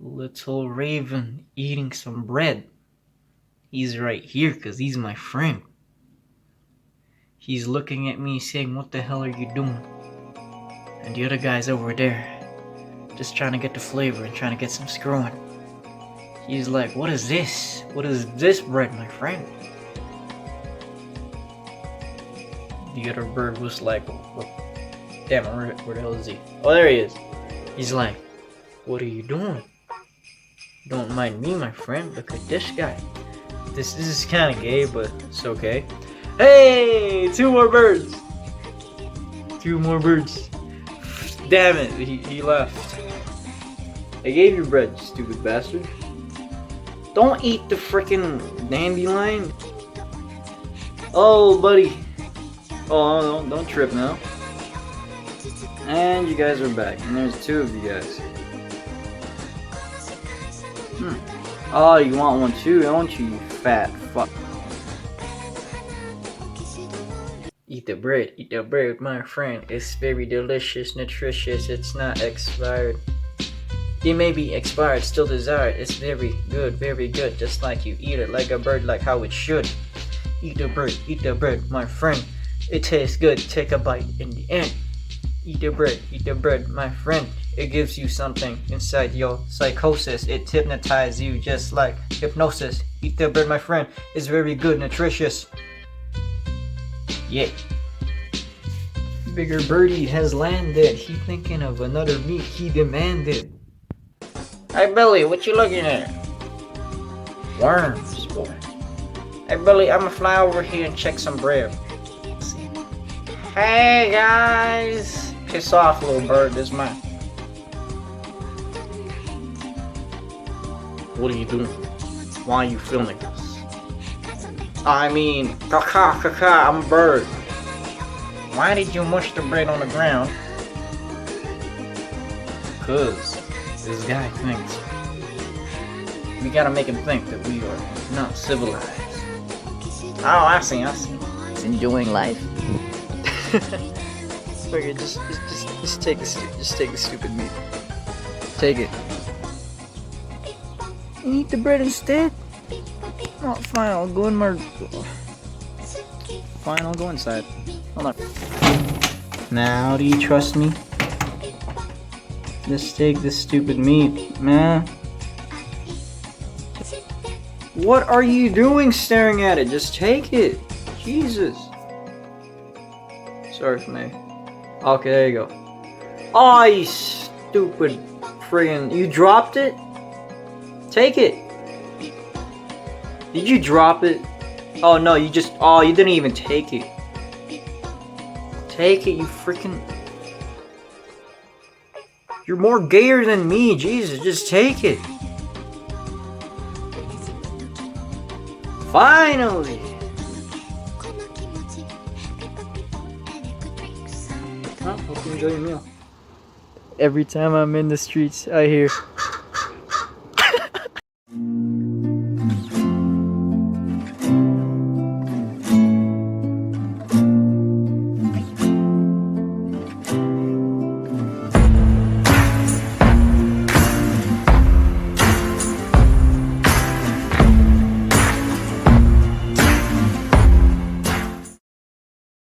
Little Raven eating some bread. He's right here because he's my friend. He's looking at me saying, "What the hell are you doing?" And the other guy's over there, just trying to get the flavor and trying to get some screwing. He's like, "What is this? What is this bread, my friend?" The other bird was like, "Damn, where the hell is he?" Oh, there he is. He's like, "What are you doing?" "Don't mind me, my friend. Look at this guy." This is kind of gay, but it's okay. Hey, two more birds. Two more birds. Damn it, he left. I gave you bread, you stupid bastard. Don't eat the freaking dandelion. Oh, buddy. Oh, don't trip now. And you guys are back, and there's two of you guys. Oh, you want one too, don't you, you fat fuck? Eat the bread, my friend. It's very delicious, nutritious, it's not expired. It may be expired, still desired. It's very good, just like you eat it like a bird, like how it should. Eat the bread, my friend. It tastes good, take a bite in the end. Eat the bread, my friend. It gives you something inside your psychosis. It hypnotizes you just like hypnosis. Eat the bread, my friend. It's very good, nutritious. Yeah. Bigger birdie has landed. He thinking of another meat he demanded. Hey Billy, what you looking at? Worms, boy. Hey Billy, I'ma fly over here and check some bread. Hey guys! Piss off, little bird, this is mine. What are you doing? Why are you filming us? I mean, caca, I'm a bird. Why did you mush the bread on the ground? Cause this guy thinks we gotta make him think that we are not civilized. Oh, I see. He's enjoying life. Okay, just take the stupid meat. Take it. Eat the bread instead. Oh, fine, I'll go in my... Fine, I'll go inside. Hold on. Now, do you trust me? Just take this stupid meat, man. What are you doing staring at it? Just take it. Jesus. Sorry for me. Okay, there you go. Oh, you stupid friggin'... You dropped it? Take it. Did you drop it? Oh no, you just... Oh, you didn't even take it. Take it, you freaking... You're more gayer than me, Jesus, just take it. Finally! Well, hope you enjoy your meal. Every time I'm in the streets, I hear...